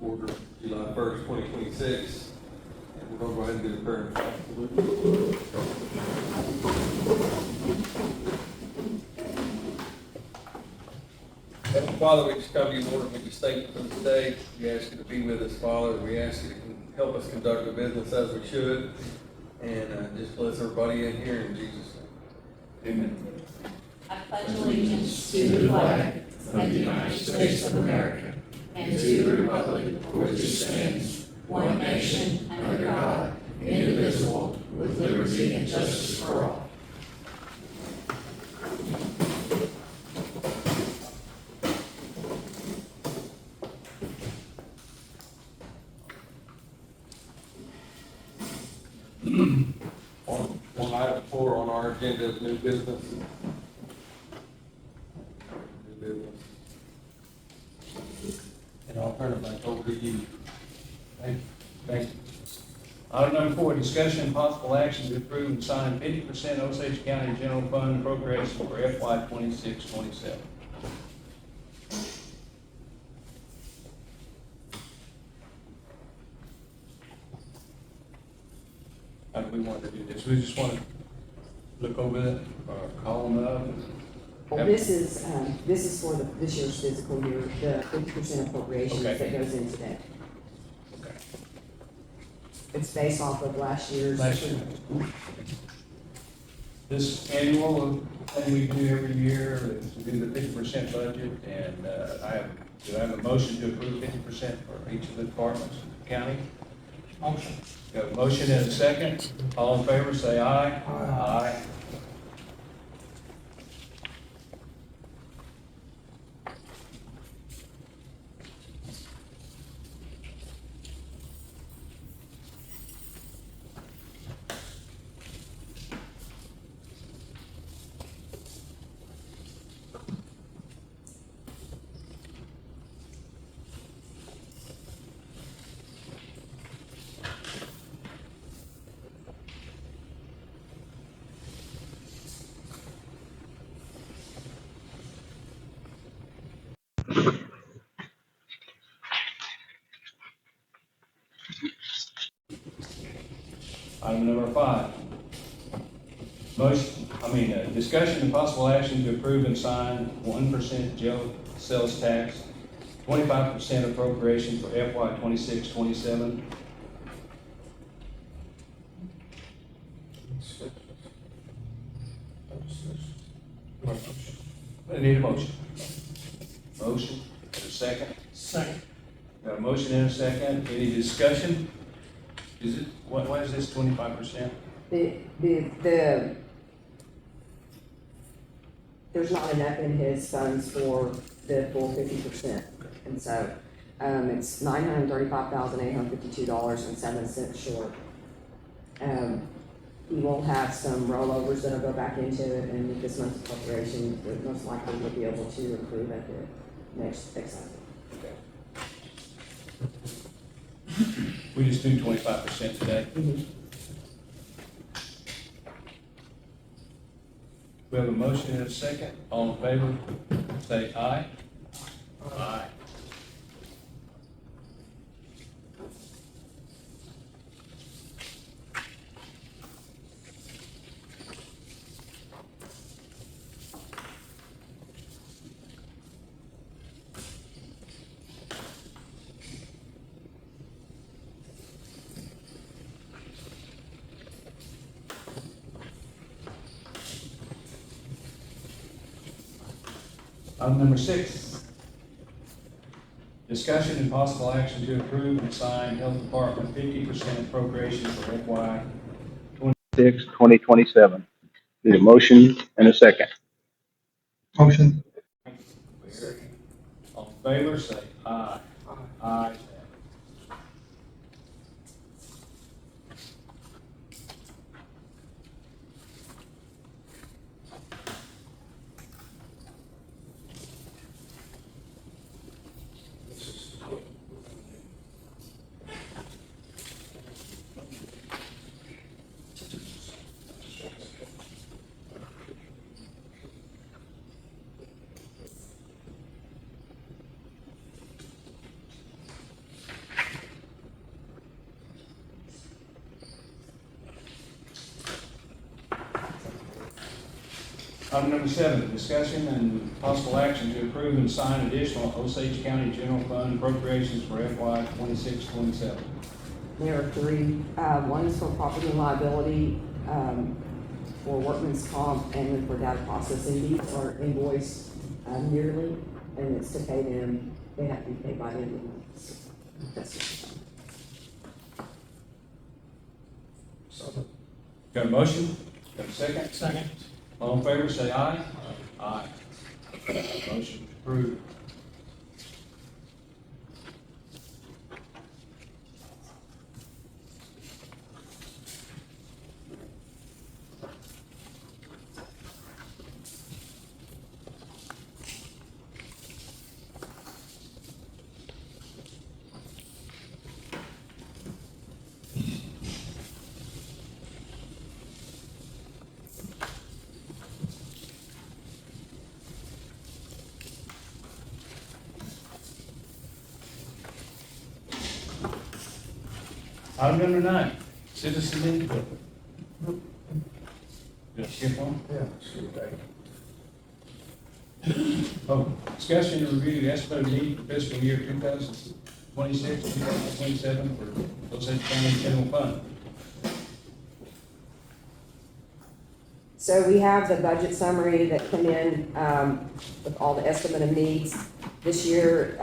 order July 1st, 2026. And we're going to go ahead and do the prayer. Heavenly Father, we just come to you, Lord, and we just thank you for this day. We ask you to be with us, Father. We ask you to help us conduct the business as we should. And just bless everybody in here in Jesus' name. Amen. I pledge allegiance to the flag of the United States of America and to the republic for which it stands, one nation, under God, indivisible, with liberty and justice for all. On item 4 on our agenda is new business. New business. And I'll turn it back over to you. Thank you. Item number 4, discussion and possible action to approve and sign 50% Osage County General Fund appropriation for FY 26-27. How do we want to do this? We just want to look over it or call them up? Well, this is for this year's fiscal year, the 50% appropriations Okay. that goes into that. Okay. It's based off of last year's. This annual thing we do every year is to do the 50% budget, and do I have a motion to approve 50% for each of the departments of the county? Motion. Got a motion and a second. All in favor, say aye. Aye. Item number 5. Discussion and possible action to approve and sign 1% jail sales tax, 25% appropriation for FY 26-27. I need a motion. Motion, and a second. Second. Got a motion and a second. Any discussion? Is it, why is this 25%? There's not enough in his funds for the full 50%. And so, it's $935,852.07 short. He will have some rollovers that'll go back into it, and with this month's appropriation, we're most likely will be able to approve at the next Excise. We just do 25% today. We have a motion and a second. All in favor, say aye. Aye. Item number 6, discussion and possible action to approve and sign Health Department 50% appropriation for FY 26-2027. Need a motion and a second. Motion. All in favor, say aye. Aye. Item number 7, discussion and possible action to approve and sign additional Osage County General Fund appropriations for FY 26-27. There are three. One is for property and liability, for workman's comp, and then for data processing. These are invoiced yearly, and it's to pay them, they have to be paid by the end of the month. That's it. Got a motion? Got a second? Second. All in favor, say aye. Aye. Motion approved. Item number 9, citizen input. Did I skip one? Yeah, sure. Oh, discussion and review the estimated need for fiscal year 2026, 2027 for Osage County General Fund. So we have the budget summary that come in, with all the estimate of needs. This year,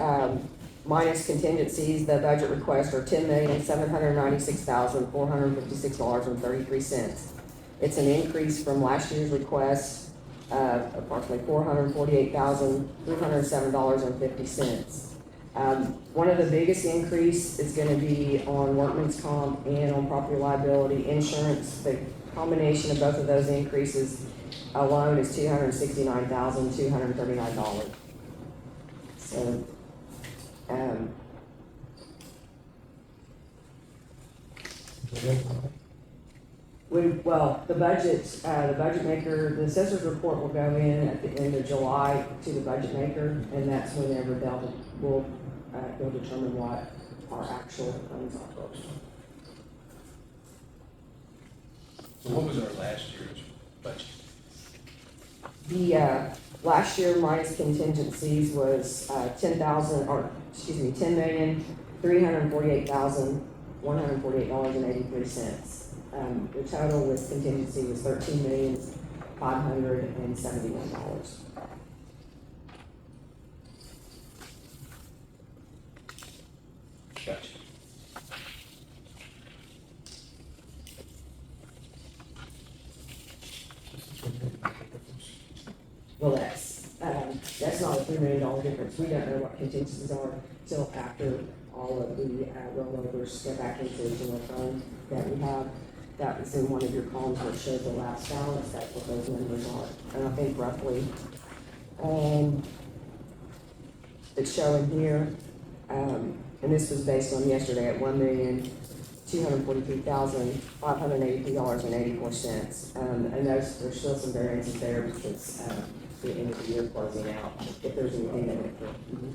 minus contingencies, the budget requests are $10,796,456.33. It's an increase from last year's request of approximately $448,307.50. One of the biggest increase is gonna be on workman's comp and on property liability insurance. The combination of both of those increases alone is $269,239. So, the budget maker, the assessor's report will go in at the end of July to the budget maker, and that's whenever they'll determine what our actual funds are. So what was our last year's budget? The, last year minus contingencies was, $10,348,148.83. The total with contingency was $13,571. Gotcha. Well, that's not a $3 million difference. We don't know what contingencies are till after all of the rollovers go back into the general fund that we have. That was in one of your columns where it shows the last balance. That's what those numbers are. And I think roughly, it's showing here, and this was based on yesterday at $1,243,583.84. And there's still some variances there because, the end of the year closing out, if there's anything that went through.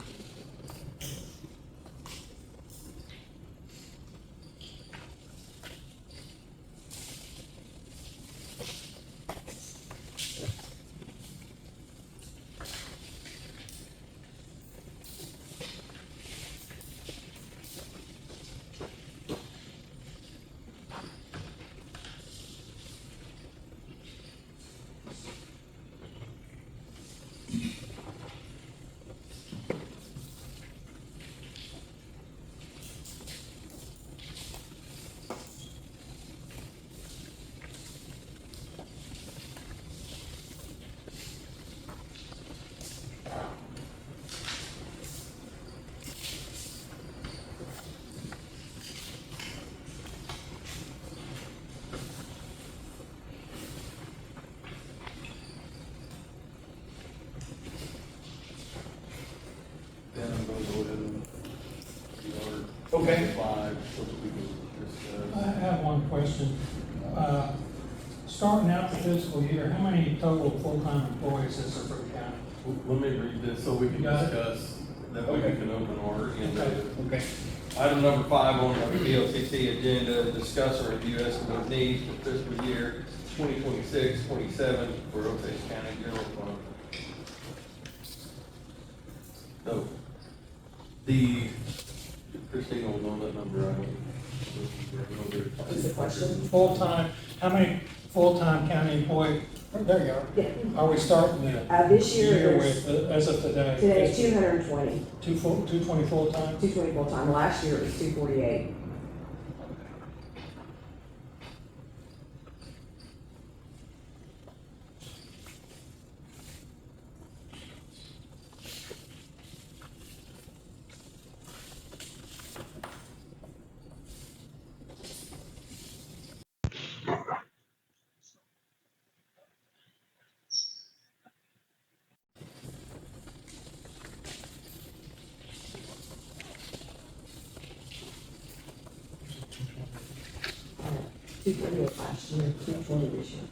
Then I'm gonna go ahead and the order. Okay. 5, so that we can discuss. I have one question. Starting out the fiscal year, how many total full-time employees is there for the county? Let me read this so we can Got it. discuss that way we can open our agenda. Okay. Item number 5 on our DLCC agenda, discuss and review estimate needs for fiscal year 2026-27 for Osage County General Fund. So, Christine will know that number, I don't. What's the question? Full-time, how many full-time county employees, there you are. Yeah, Are we starting the this year year is, with, as of today? today is 220, 220 full-time? 220 full-time. Last year it was 248. Uh, 248 last year, 220 this year.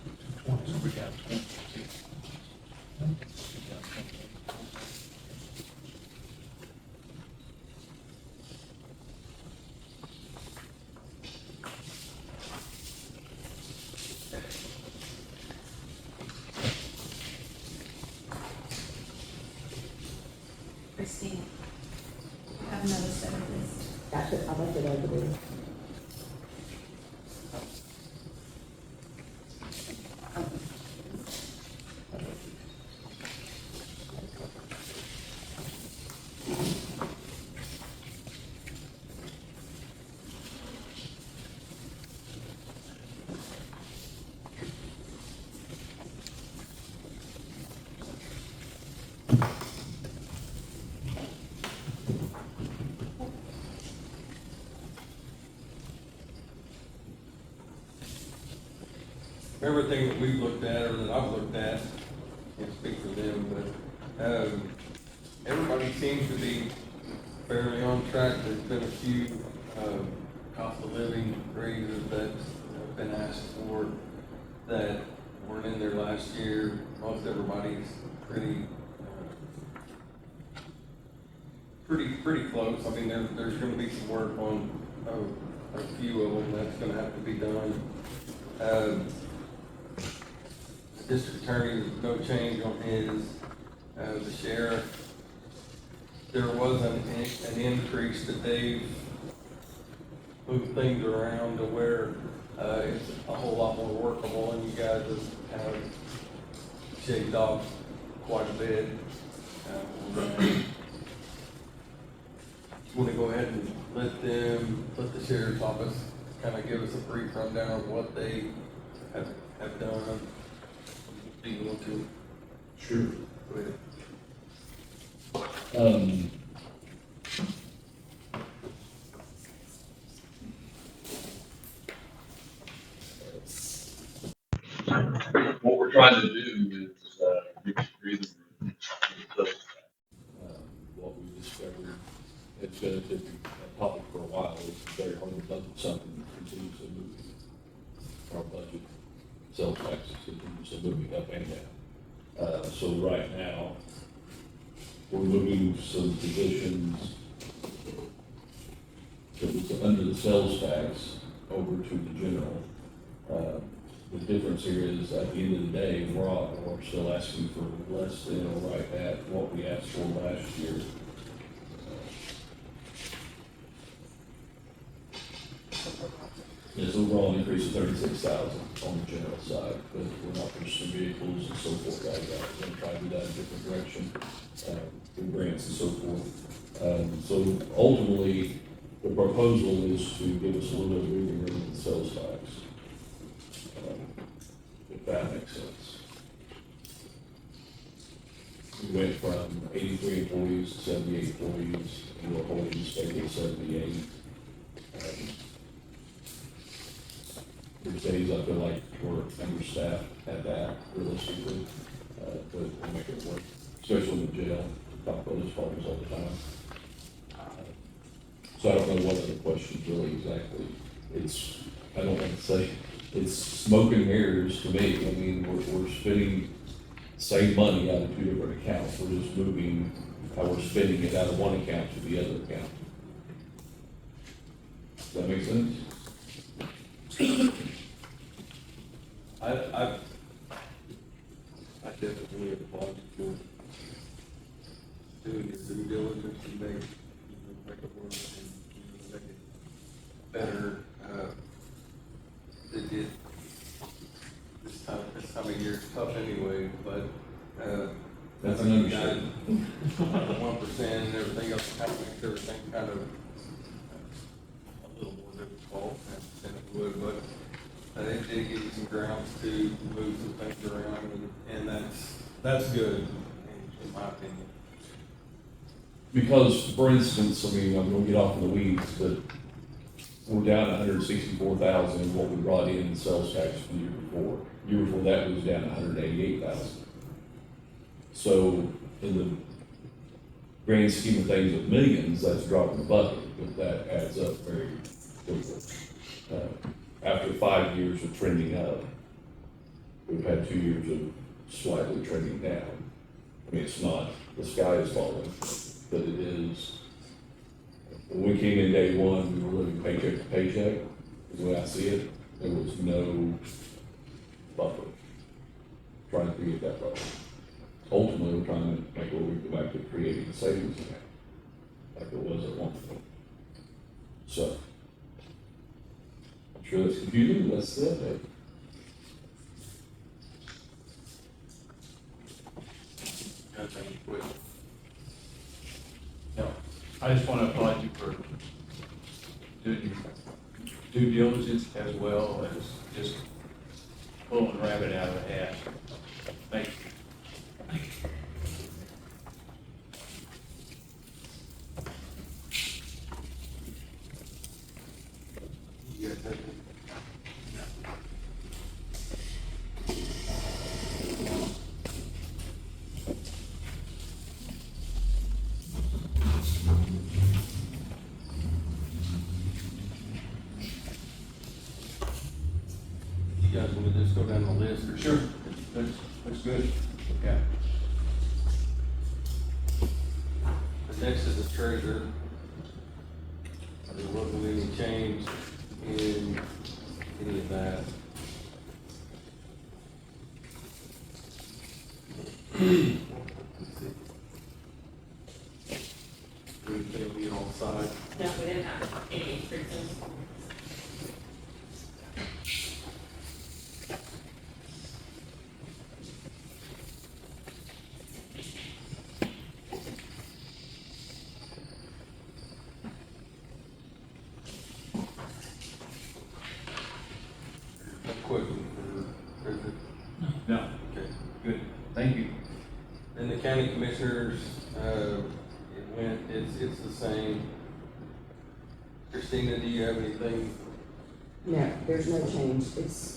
We got 20. Christine, I have another set of this. That's it, I left it over there. Everything that we've looked at, or that I've looked at, can't speak for them, but, everybody seems to be fairly on track. There's been a few, cost of living raises that have been asked for that weren't in there last year. Most everybody's pretty close. I mean, there's gonna be some work on, a few of them that's gonna have to be done. District attorney, there's no change on his. The sheriff, there was an increase that they've moved things around to where, it's a whole lot more workable, and you guys have shaved off quite a bit. Want to go ahead and let the sheriff's office kind of give us a brief rundown of what they have done. Do you want to? Sure. Go ahead. What we're trying to do is, reach what we discovered, it's been a topic for a while, it's very hard to budget something that continues to move. Our budget, sales taxes continues to moving up and down. So right now, we're moving some positions that was under the sales tax over to the general. The difference here is, at the end of the day, we're still asking for less than or right at what we asked for last year. This overall increase of 36,000 on the general side, but we're not purchasing vehicles and so forth like that. We're gonna try to do that in a different direction, through grants and so forth. So ultimately, the proposal is to give us a little bit of breathing room in the sales tax. If that makes sense. We went from 83 employees to 78 employees, and we're holding stable at 78. There's days I feel like we're understaffed at that, realistically, but we'll make it work, especially in the jail. We talk about those problems all the time. So I don't know what other questions really exactly. I don't want to say, it's smoke and mirrors to me. I mean, we're spending the same money out of two different accounts. We're just moving how we're spending it out of one account to the other account. Does that make sense? I definitely applaud you for doing your due diligence and make it work and, make it better. This time of year is tough anyway, but, That's I an think understatement. 1% and everything else kind of makes everything kind of a little more difficult than it would, but it did give you some grounds to move some things around, and that's good, in my opinion. Because, for instance, I mean, I'm gonna get off in the weeds, but we're down 164,000 what we brought in sales tax from the year before. Year before that was down 188,000. So in the grand scheme of things of millions, that's a drop in the bucket, but that adds up very quickly. After 5 years of trending up, we've had 2 years of slightly trending down. I mean, it's not, the sky is falling, but it is. When we came in day one, we were living paycheck to paycheck, is the way I see it. There was no buffer, trying to create that buffer. Ultimately, we're trying to make where we go back to creating a savings account, like it was at one point. So, I'm sure that's confusing, but that's it, Dave. No, I just want to applaud you for doing your due diligence as well as just pulling a rabbit out of the hat. Thank you. You guys have any- You guys want to just go down the list or? Sure. Looks good. Yeah. The next is the treasurer. There wasn't any change in any of that. Anything we on side? No, we didn't have any increases. No question for treasurer? No, Okay. good. Thank you. Then the county commissioners, it's the same. Christina, do you have anything? No, there's no change. It's,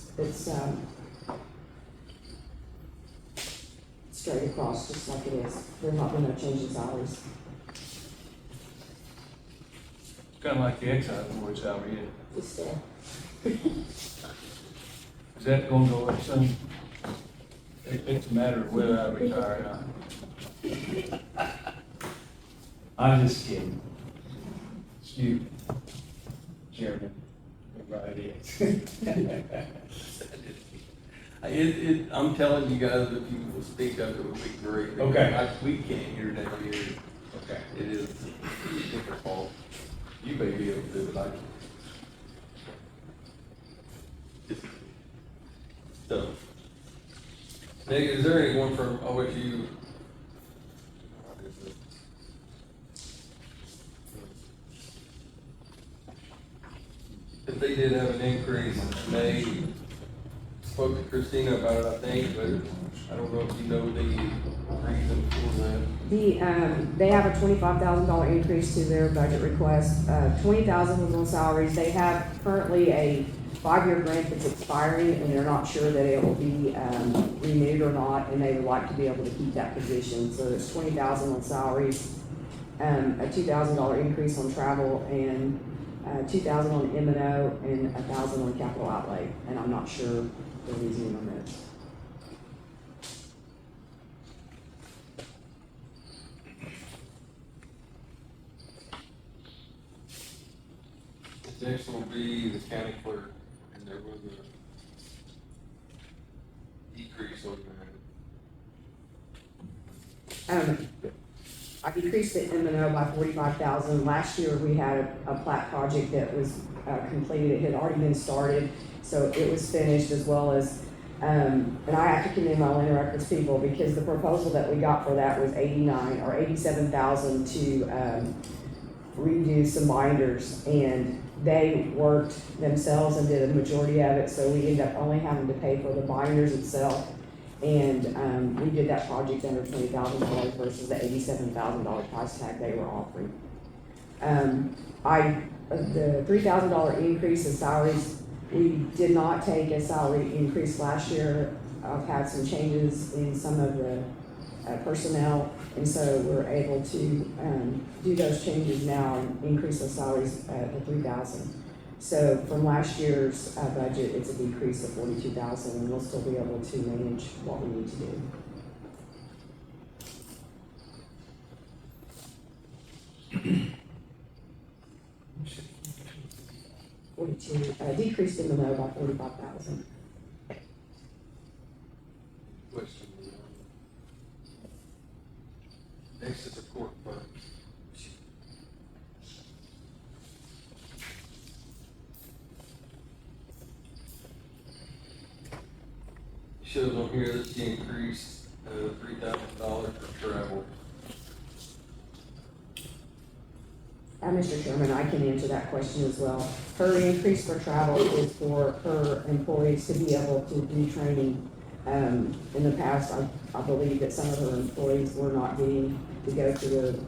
straight across, just like it is. There's not been no change in salaries. It's kind of like the excise board salary. Just, Is that going to go up soon? It's a matter of whether I retire or not. I'm just kidding. It's you, Chairman. Right, I'm telling you guys, if you will speak up, it would be great. Okay. We can't hear down here. Okay. It is difficult. You may be able to do it, I can. So, Nick, is there anyone from OSU? If they did have an increase, they spoke to Christina about it, I think, but I don't know if you know the reason for that. they have a $25,000 increase to their budget request. $20,000 was on salaries. They have currently a 5-year grant that's expiring, and they're not sure that it will be, renewed or not, and they would like to be able to keep that position. So it's $20,000 on salaries, a $2,000 increase on travel, and $2,000 on M&O, and $1,000 on capital outlay, and I'm not sure the reasoning on this. Next will be the county clerk, and there was a decrease on that. I decreased the M and O by 45,000. Last year, we had a plat project that was completed. It had already been started, so it was finished, as well as, and I have to commend my land records people, because the proposal that we got for that was 87,000 to redo some binders, and they worked themselves and did a majority of it, so we ended up only having to pay for the binders itself. And we did that project under $20,000 versus the $87,000 price tag they were offering. The $3,000 increase in salaries, we did not take a salary increase last year. I've had some changes in some of the personnel, and so we're able to do those changes now and increase the salaries to $3,000. So from last year's budget, it's a decrease of $42,000, and we'll still be able to manage what we need to do. 42, decreased in the no by 45,000. Question. Next is the court fund. Shows on here that she increased $3,000 for travel. Mr. Chairman, I can answer that question as well. Her increase for travel is for her employees to be able to do training. In the past, I believe that some of her employees were not getting to go to the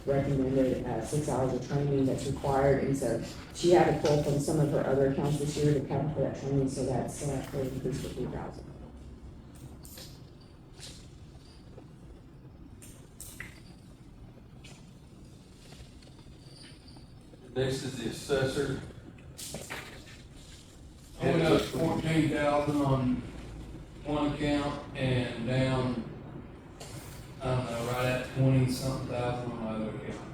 recommended 6 hours of training that's required, and so she had to pull from some of her other accounts this year to cover for that training, so that's her increase for 3,000. Next is the assessor. I went up 14,000 on one account and down, I don't know, right at 20-something thousand on my other account.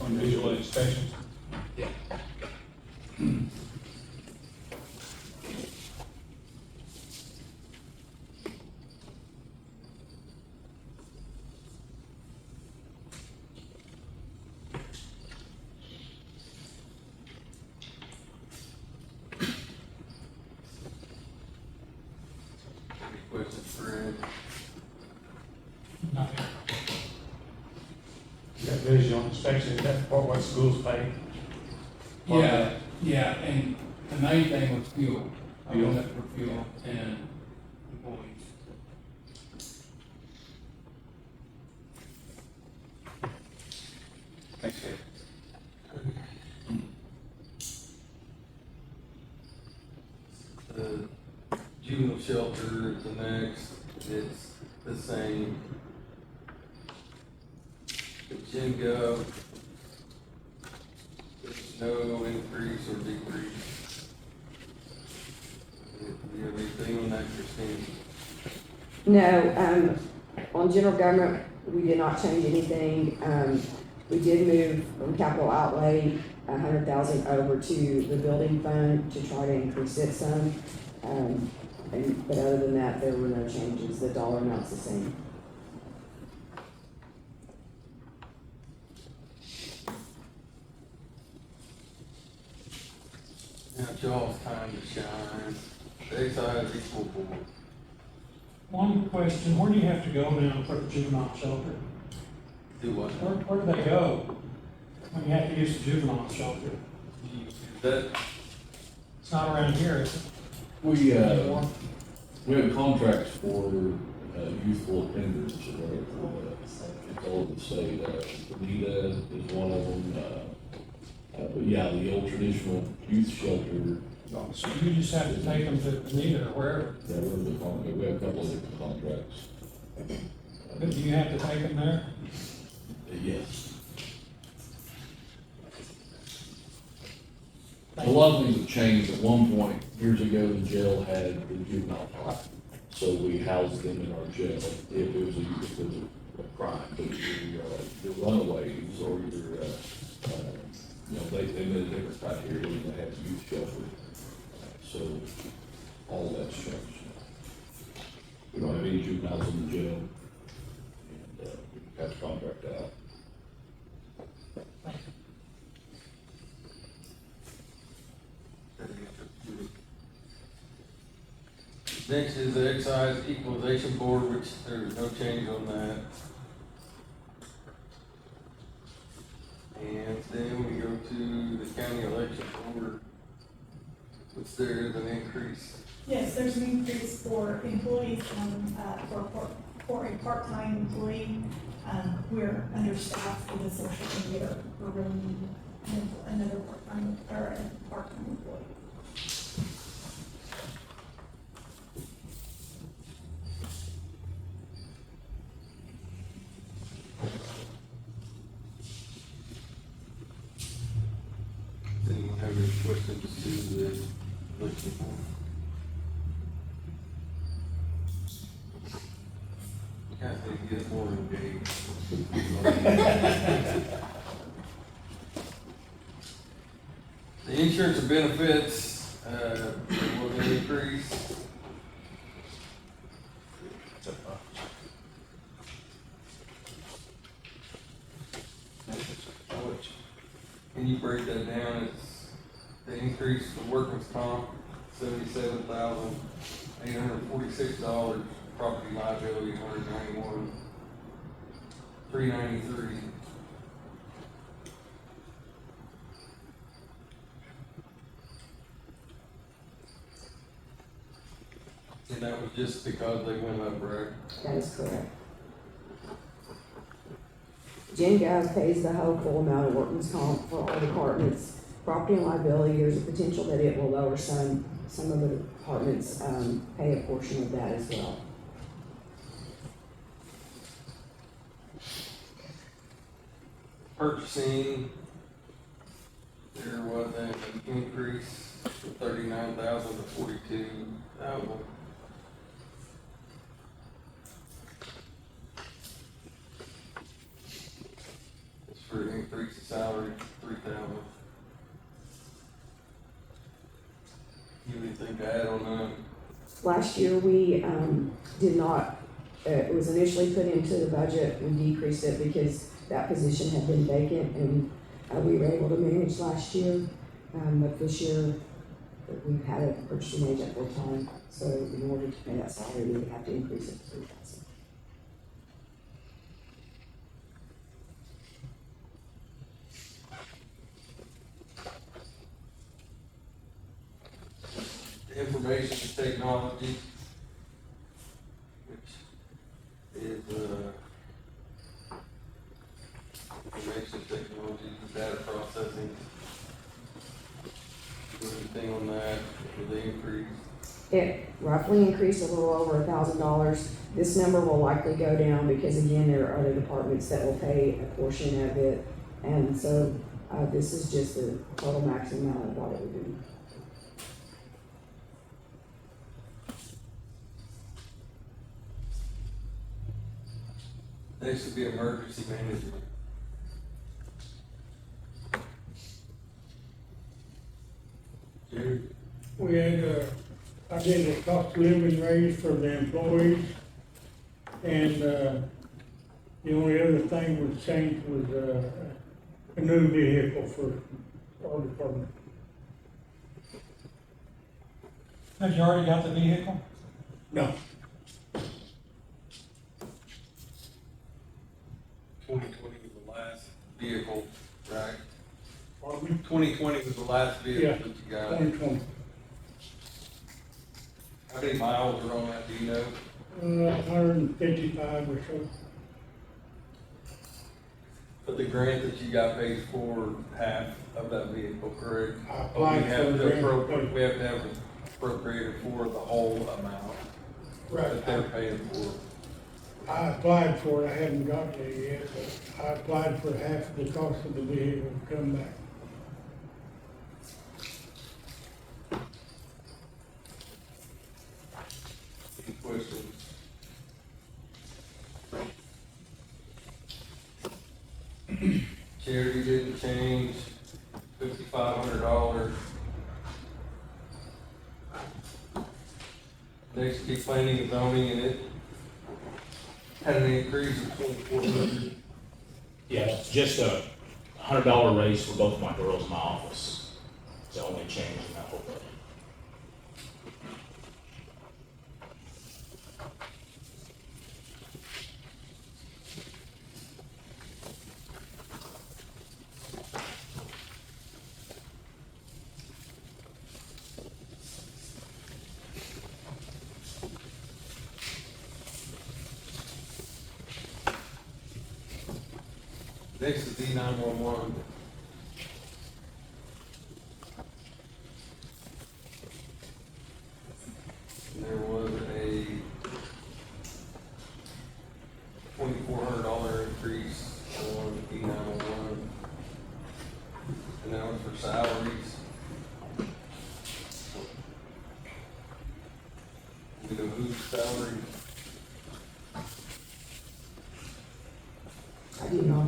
On visual inspections. Yeah. Any questions for Ed? Nothing. That visual inspection, is that part what schools pay? Yeah, and the main thing was fuel. I went up for fuel and employees. Thanks, Ed. The juvenile shelter is the next, it's the same. The gym gov, there's no increase or decrease. Do you have anything on that, Christine? No, on general government, we did not change anything. We did move from capital outlay 100,000 over to the building fund to try to increase it some. But other than that, there were no changes. The dollar amount's the same. Now it's y'all's time to shine. The Excise Equal Board. One question, where do you have to go now for the juvenile shelter? Do what? Where do they go when you have to use the juvenile shelter? That, It's not around here, is it? We Anymore? have contracts for youthful offenders, it's all the state, Bonita is one of them, but yeah, the old traditional youth shelter, So you just have to take them to Benita or wherever, yeah, we have a couple of different contracts. but do you have to take them there? Yes. A lot of things have changed. At one point, years ago, the jail had the juvenile block. So we housed them in our jail. If it was crime, your runaways or your, they met a different criteria when they have youth shelter. So all that's changed. We don't have any juveniles in the jail, and, we can pass contract out. Next is the Excise Equalization Board, which there's no change on that. And then we go to the County Election Board, which there is an increase. Yes, there's an increase for employees, for a part-time employee. We're understaffed with the social media, we're really needing another part-time, or a part-time employee. Does anyone have any questions to the election board? Kind of get more engaged. The insurance and benefits, there was an increase. Can you break that down? It's the increase for workman's comp, $77,846, property liability, $191,393. And that was just because they went up, right? That is correct. GenGov pays the whole full amount of workman's comp for all departments. Property and liability, there's a potential that it will lower some of the departments, pay a portion of that as well. Purchasing, there was an increase from 39,000 to 42,000. It's for an increase in salary, 3,000. You have anything to add on that? Last year, we, did not, it was initially put into the budget, we decreased it because that position had been vacant, and, we were able to manage last year. But this year, we've had a purchasing agent full time, so in order to pay that salary, we would have to increase it to 3,000. Information technology, which is, information technology, data processing. Anything on that with the increase? It roughly increased a little over $1,000. This number will likely go down because again, there are other departments that will pay a portion of it. And so, this is just the total maximum amount of what it would be. Next would be emergency management. Jerry? We had, I did a cost of living raise for the employees, and, the only other thing was changed was, a new vehicle for our department. Have you already got the vehicle? No, 2020 was the last vehicle, right? pardon me? 2020 was the last vehicle Yeah. that you got. 2020. How many miles are on that, do you know? 155 or so. But the grant that you got paid for half of that vehicle, correct? I But we applied have for the to grant. appropriate, we have to have appropriated for the whole amount that they're Right, paying for. I applied for it, I haven't got there yet, but I applied for half of the cost of the vehicle to come back. Any questions? Charity didn't change, $5,500. Next, be planning and zoning, and it had an increase of 2,400. Yeah, it's just a $100 raise for both my girls in my office. It's the only change in that whole budget. Next is D911. There was a $2,400 increase on D911. And that was for salaries. You know whose salary? I do not.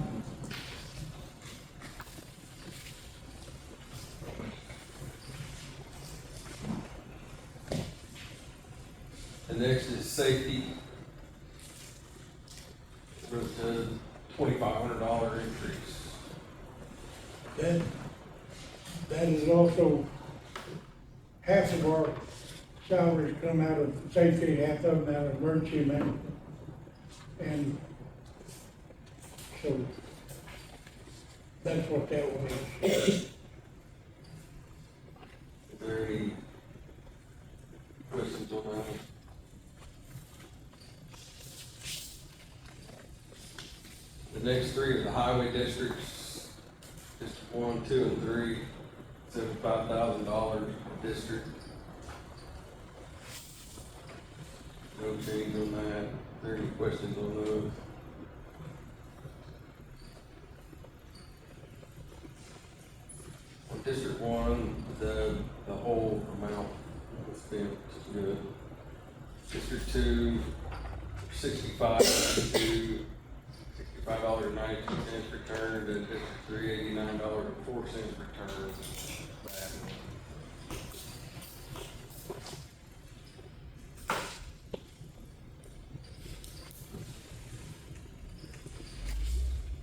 The next is safety. With a $2,500 increase. That is also, half of our salaries come out of safety, half of them out of emergency management. And so that's what that one is. Is there any questions on that? The next three are the highway districts, District 1, 2, and 3, $75,000 per district. No change on that. Are there any questions on those? On District 1, the whole amount was spent, which is good. District 2, 65 $65.92 returned, and District 3, $89.04 returned.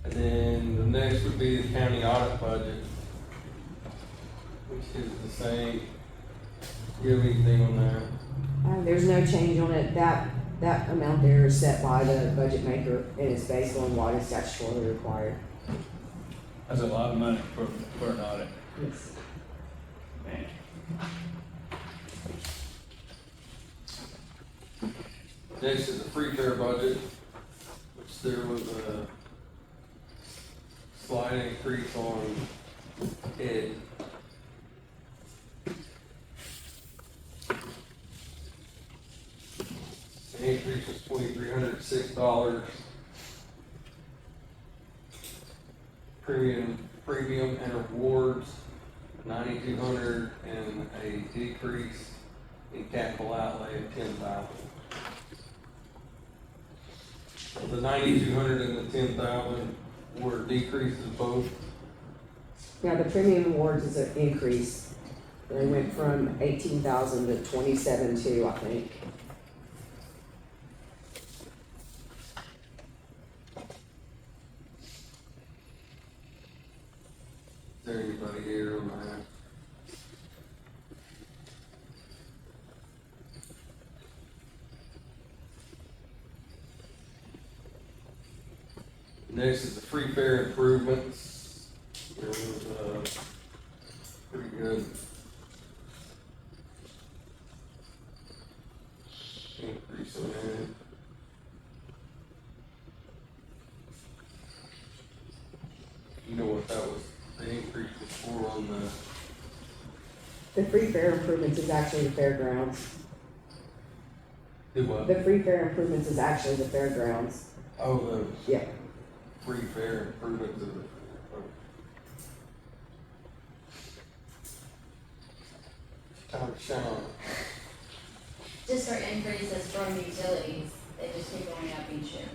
And then the next would be the county audit budget, which is the same. Do you have anything on that? There's no change on it. That amount there is set by the budget maker and it's based on what is statutorily required. That's a lot of money for an audit. Yes. Man. Next is the free fare budget, which there was a slight increase on Ed. The increase was $2,306. Premium and rewards, $9,200, and a decrease in capital outlay of $10,000. So the $9,200 and the $10,000 were decreases both. Now, the premium awards is an increase. They went from 18,000 to 27,200, I think. Is there anybody here on that? Next is the free fare improvements. There was pretty good increase in that. You know what that was, the increase was for on the, The free fare improvements is actually the fairgrounds. do what? The free fare improvements is actually the fairgrounds. Oh, the Yeah. free fare improvements of the, Tom Sean. Just our increases from utilities, they just keep going up each year.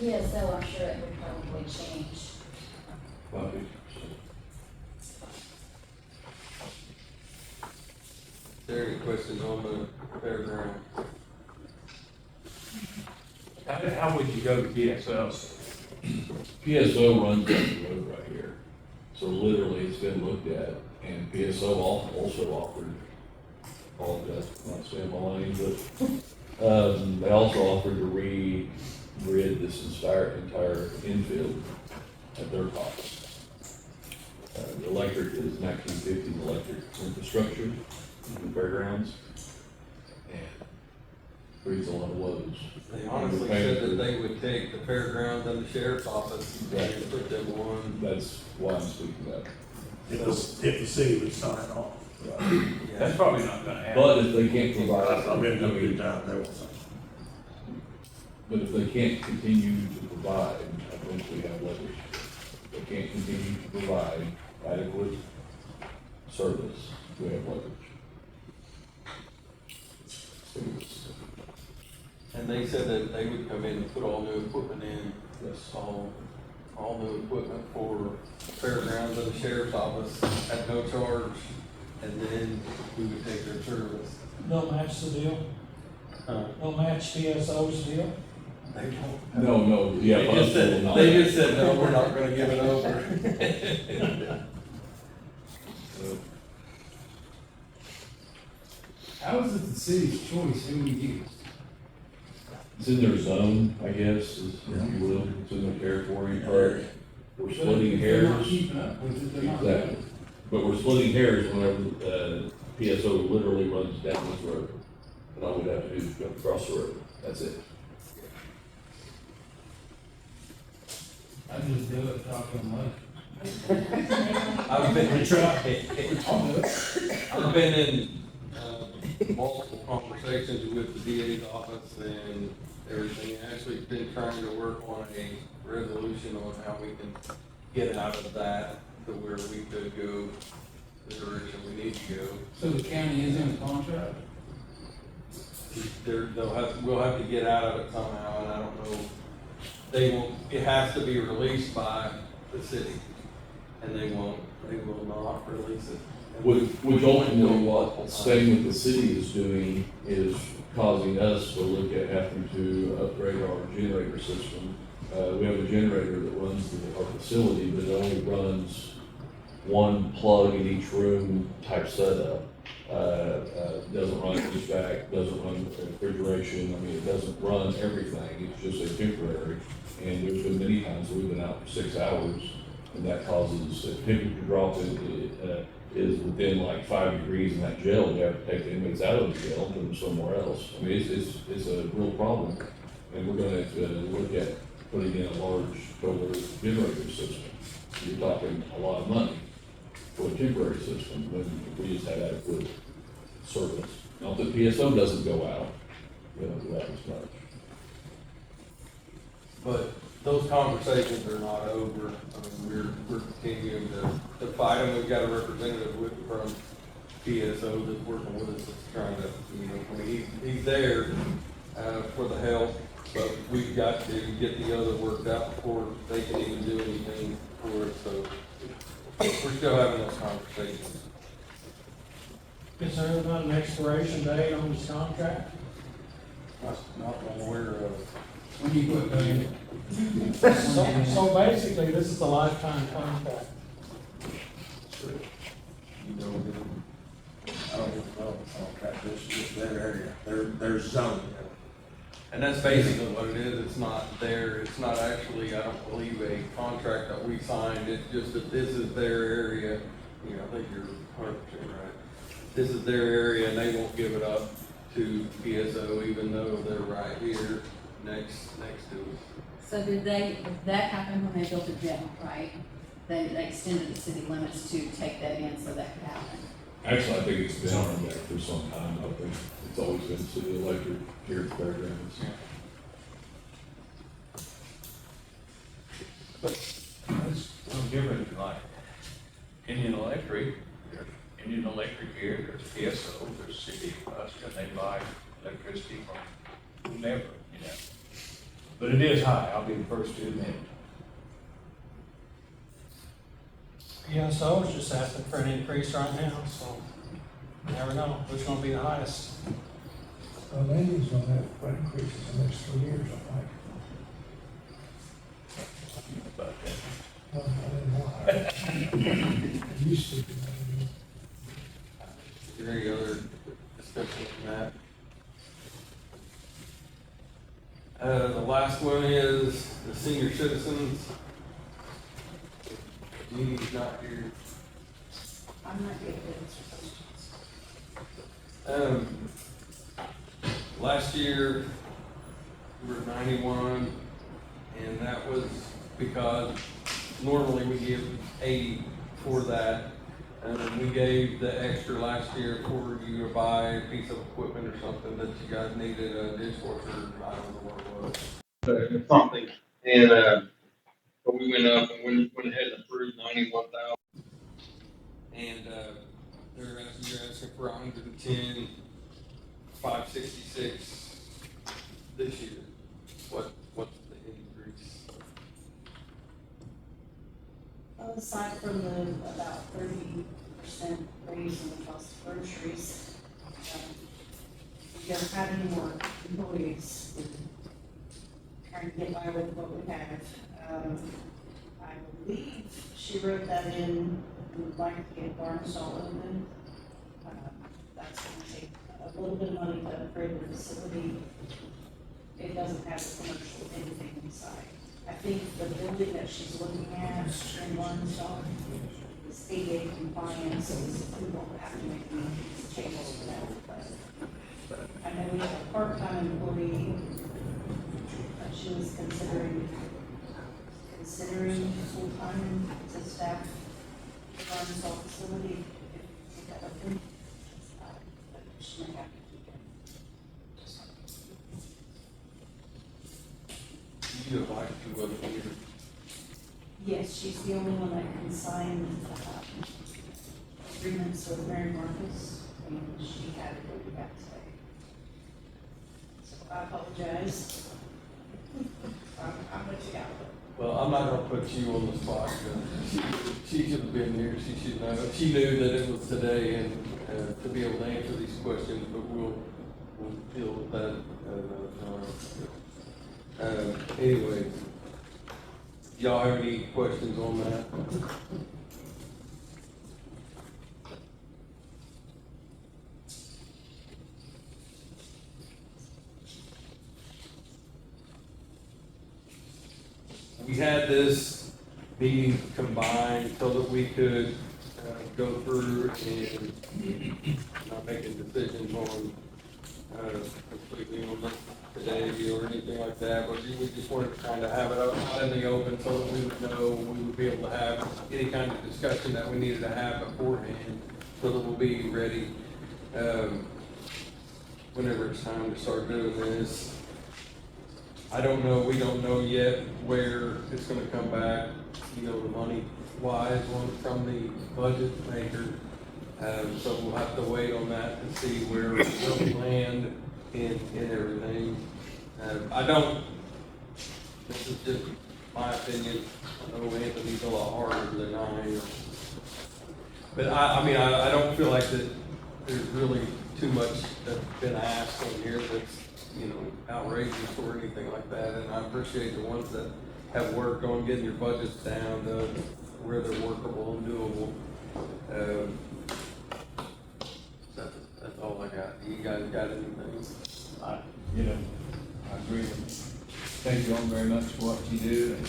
PSO, I'm sure it would probably change. About 50%. Is there any questions on the fairground? How would you go to PSL? PSO runs down the road right here. So literally, it's been looked at, and PSO also offered, apologize for not saying my lane, but, they also offered to re-grid this entire infield at their cost. The electric is 1950s electric infrastructure in the fairgrounds, and breeds a lot of woes. They honestly said that they would take the fairgrounds and the sheriff's office and put them on. That's why I'm speaking up. If the city would sign off. That's probably not gonna happen. But if they can't provide, I've been to a good time there once. but if they can't continue to provide, eventually have leverage. If they can't continue to provide adequate service, we have leverage. And they said that they would come in and put all new equipment in, Yes. all new equipment for fairgrounds and the sheriff's office at no charge, and then we would take their service. They'll match the deal? They'll match PSO's deal? They don't. No, yeah. They just said, no, we're not gonna give it over. How is it the city's choice who we use? It's in their zone, I guess, if you will, it's in their territory, but we're splitting They're not hairs. keeping up with it, they're not. Exactly. But we're splitting hairs whenever, PSO literally runs down this road. And all we'd have to do is jump across the road, that's it. I just do it, talk to them later. I've been, I'll do it. I've been in, multiple conversations with the DA's office and everything. Ashley's been trying to work on a resolution on how we can get out of that to where we could go the direction we need to go. So the county is in a contract? We'll have to get out of it somehow, and I don't know. It has to be released by the city, and they will not release it. Which ultimately what staying with the city is doing is causing us to look at having to upgrade our generator system. We have a generator that runs our facility, but it only runs one plug in each room type setup. Doesn't run HVAC, doesn't run refrigeration, I mean, it doesn't run everything, it's just a temporary. And there's been many times we've been out for 6 hours, and that causes, if temperature drop is within like 5 degrees in that jail, we have to take the inmates out of the jail and put them somewhere else. I mean, it's a real problem, and we're gonna have to look at putting in a large solar generator system. You're talking a lot of money for a temporary system, when we just have adequate service. Not that PSO doesn't go out, we don't do that as much. But those conversations are not over. I mean, we're continuing to fight them. We've got a representative from PSO that's working with us, that's trying to, I mean, he's there, for the help, but we've got to get the other worked out before they can even do anything for us, so we're still having those conversations. Is there not an expiration date on this contract? Not aware of. When you quit paying it. So basically, this is a lifetime contract. You know, I don't even know if it's contract, it's just their area, their zone. and that's basically what it is. It's not actually, I don't believe, a contract that we signed. It's just that this is their area. I think you're 100% right. This is their area, and they won't give it up to PSO, even though they're right here next to us. So did that happen when they built a jail, right? They extended the city limits to take that in so that could happen. Actually, I think it's been on there for some time, I think it's always been city electric here at the fairgrounds. It's no different than like Indian Electric, there's Indian Electric here, there's PSO, there's City of Husk, and they buy electricity from whomever, But it is high, I'll be the first to admit. Yeah, so I was just asking for an increase right now, so you never know who's gonna be the highest. Well, Andy's gonna have price increases in the next 3 years, I think. But, Well, I didn't know. It used to be. Is there any other discussion on that? The last one is the senior citizens. Jeannie's not here. I'm not good at answering questions. Last year, we were 91, and that was because normally we give 80 for that. And we gave the extra last year for you to buy a piece of equipment or something that you guys needed, a dishwasher, I don't know what it was. Something, and, but we went up and went ahead and approved 91,000. And, you're asking for 110, 566 this year. What's the increase? Aside from the about 30% raise in the cost of groceries, we don't have any more employees. We're trying to get by with what we have. I believe she wrote that in, we would like to get Barnesall open. That's gonna take a little bit of money to upgrade the facility. It doesn't have a commercial anything inside. I think the building that she's looking at in Barnesall is ADA compliant, so we won't have to make any changes for that. But I know we have a part-time employee that she was considering full-time to staff the Barnesall facility if that open. But she may have to keep it. You would like to, whether you're. Yes, she's the only one that can sign agreements with Mary Marcus, and she had to go back today. So I apologize. I'm with you out. Well, I'm not gonna put you on the spot, because she should have been here, she should know, she knew that it was today, and, to be able to answer these questions, but we'll deal with that at another time. Anyway, y'all have any questions on that? We had this meeting combined so that we could go through and not making decisions on, completely on today or anything like that, but we just wanted to kind of have it out in the open so that we would know, we would be able to have any kind of discussion that we needed to have beforehand, so that we'll be ready, whenever it's time to start doing this. I don't know, we don't know yet where it's gonna come back, the money wise from the budget maker. So we'll have to wait on that to see where we land in everything. This is just my opinion, I know Anthony's a lot harder than I am. But I don't feel like that there's really too much that's been asked on here that's, outrageous or anything like that, and I appreciate the ones that have worked on getting your budgets down to where they're workable and doable. That's all I got. You guys got anything? I agree with you. Thank you all very much for what you do, and,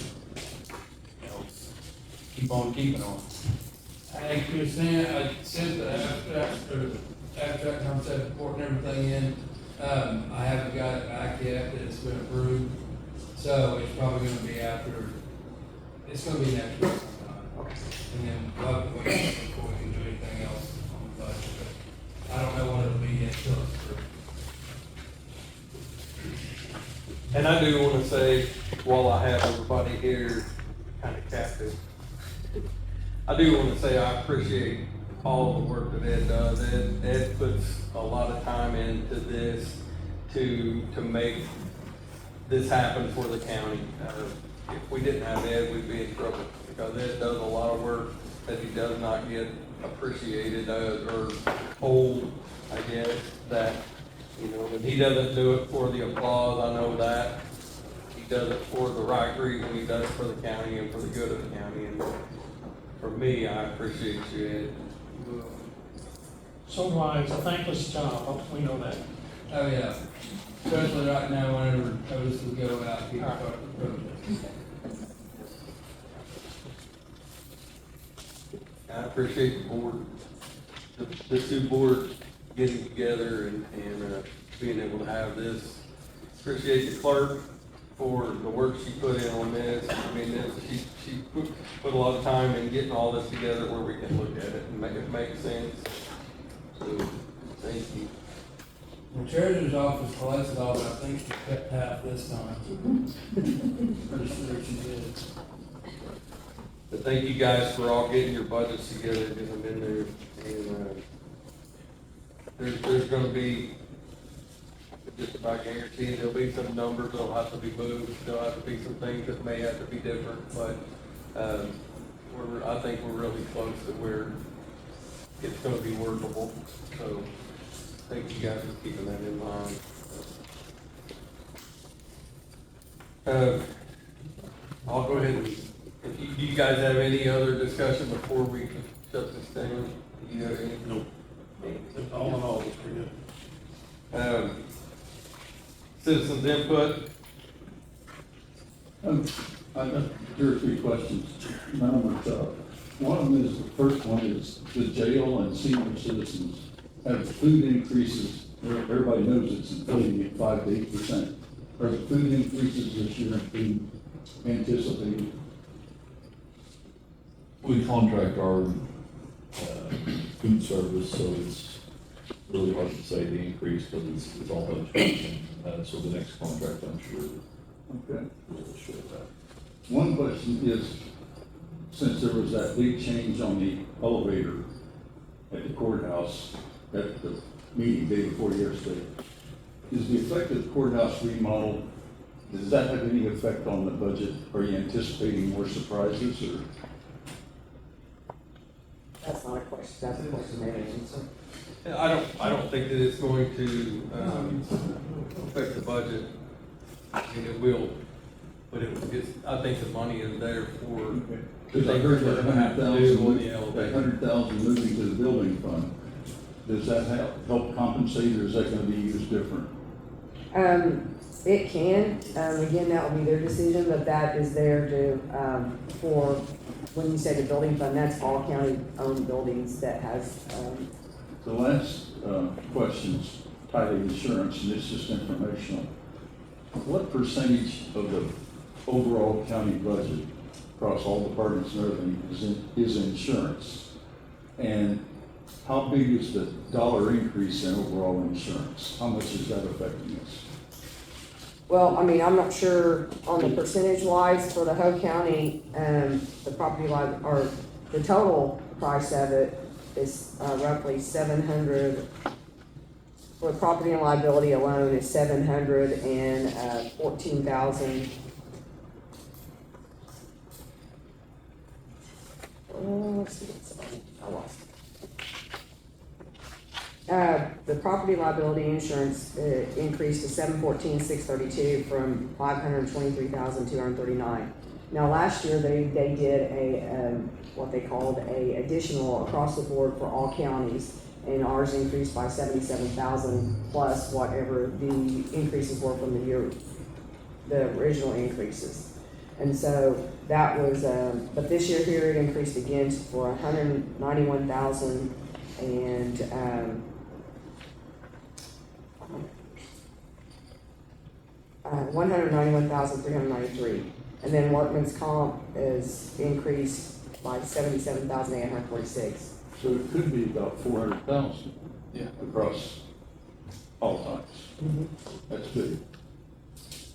keep on keeping on. Hey, Christine, I sent the abstract concept report and everything in. I haven't got it back yet, but it's been approved. So it's probably gonna be it's gonna be next week sometime. And then we'll have to wait before we can do anything else on the budget. But I don't know when it'll be yet till it's approved. And I do want to say, while I have everybody here kind of captive, I do want to say I appreciate all the work that Ed does. Ed puts a lot of time into this to make this happened for the county. If we didn't have Ed, we'd be in trouble, because Ed does a lot of work that he does not get appreciated, or told, I guess, that, you know, and he doesn't do it for the applause, I know that. He does it for the right reason, he does it for the county and for the good of the county, and for me, I appreciate you, Ed. So do I. It's a thankless job, we know that. Oh, yeah, especially right now whenever notices go out, people All right. start to protest. I appreciate the board, the two boards getting together and being able to have this. Appreciate the clerk for the work she put in on this. I mean, she put a lot of time in getting all this together where we can look at it and make it make sense. So, thank you. The treasurer's office collected all, but I think she kept half this time. Pretty sure she did. But thank you guys for all getting your budgets together, getting them in there. And, there's gonna be, just about guaranteed, there'll be some numbers that'll have to be moved, there'll have to be some things that may have to be different, but, I think we're really close to where it's gonna be workable, so thank you guys for keeping that in mind. I'll go ahead and, if you guys have any other discussion before we shut this down, do you have any? Nope. All in all, it's pretty good. Citizens input, I've got 2 or 3 questions. None of them are tough. One of them is, the first one is, the jail and senior citizens have food increases. Everybody knows it's inflating at 5 to 8%. Are the food increases this year being anticipated? We contract our food service, so it's really hard to say the increase, because it's all budgeted. So the next contract, I'm sure, Okay. will show that. One question is, since there was that big change on the elevator at the courthouse, at the meeting day before yesterday, is the effect of the courthouse remodel, does that have any effect on the budget? Are you anticipating more surprises, or? That's not a question, that's a question maybe answer. I don't think that it's going to, affect the budget. I mean, it will, but I think the money is there for. Because I heard that $100,000 that 100,000 moving to the building fund, does that help compensate, or is that gonna be used different? It can, again, that will be their decision, but that is there to, for, when you say the building fund, that's all county-owned buildings that has, The last question's tied to insurance, and it's just informational. What percentage of the overall county budget across all departments and everything is insurance? And how big is the dollar increase in overall insurance? How much is that affecting us? well, I mean, I'm not sure on the percentage-wise for the whole county, the property line, or the total price of it is roughly 700, for property and liability alone is 714,000. Let's see, I lost it. The property liability insurance increased to 714,632 from 523,239. Now, last year, they did a, what they called a additional across the board for all counties, and ours increased by 77,000 plus whatever the increases were from the original increases. And so that was, but this year here it increased again for 191,000 and, 191,393. And then workman's comp is increased by 77,846. So it could be about 400,000. Yeah. Across all types. That's good.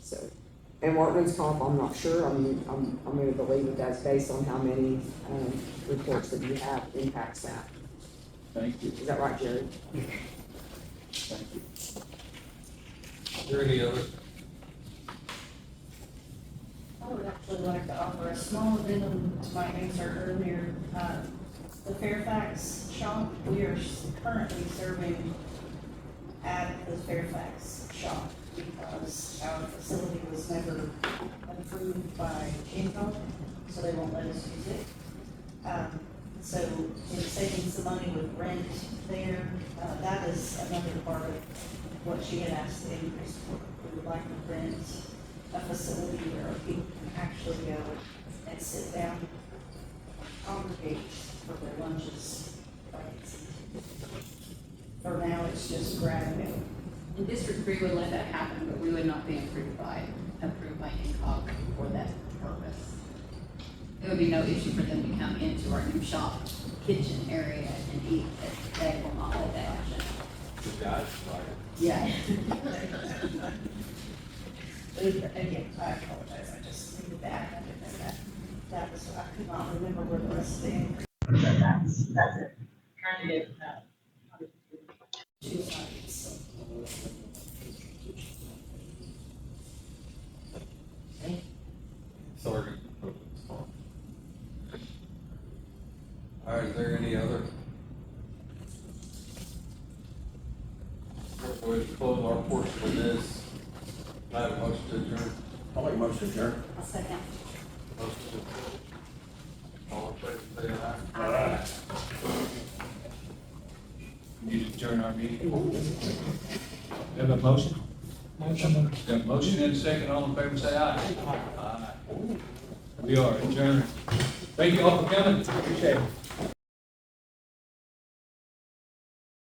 So, and workman's comp, I'm not sure, I'm gonna believe that that's based on how many, reports that you have impacts that. Thank you. Is that right, Jerry? Thank you. Is there any other? I would actually like to offer a small addendum to my answer earlier. The Fairfax shop, we are currently serving at the Fairfax shop because our facility was never approved by Incom, so they won't let us use it. So in saving some money with rent there, that is another part of what she had asked the increase for. We would like to rent a facility where people can actually go and sit down, congregate for their lunches. For now, it's just grab and go. And District 3 would let that happen, but we would not be approved by INCOG for that purpose. It would be no issue for them to come into our new shop kitchen area and eat, but they will not let that happen. The guy's like, Yeah. Again, I apologize, I just needed that, I didn't know that, that was, I could not remember where the rest of the increase. But that's it. Trying to get, two sides. Sorry. All right, is there any other? We'll close our portion of this. I have a motion to adjourn. I'll make a motion to adjourn. I'll second. Motion to adjourn. All in favor, say aye. Aye. You adjourn our meeting. Have a motion? Motion. Got a motion and a second, all in favor, say aye. Aye. We are adjourned. Thank you all for coming, appreciate it.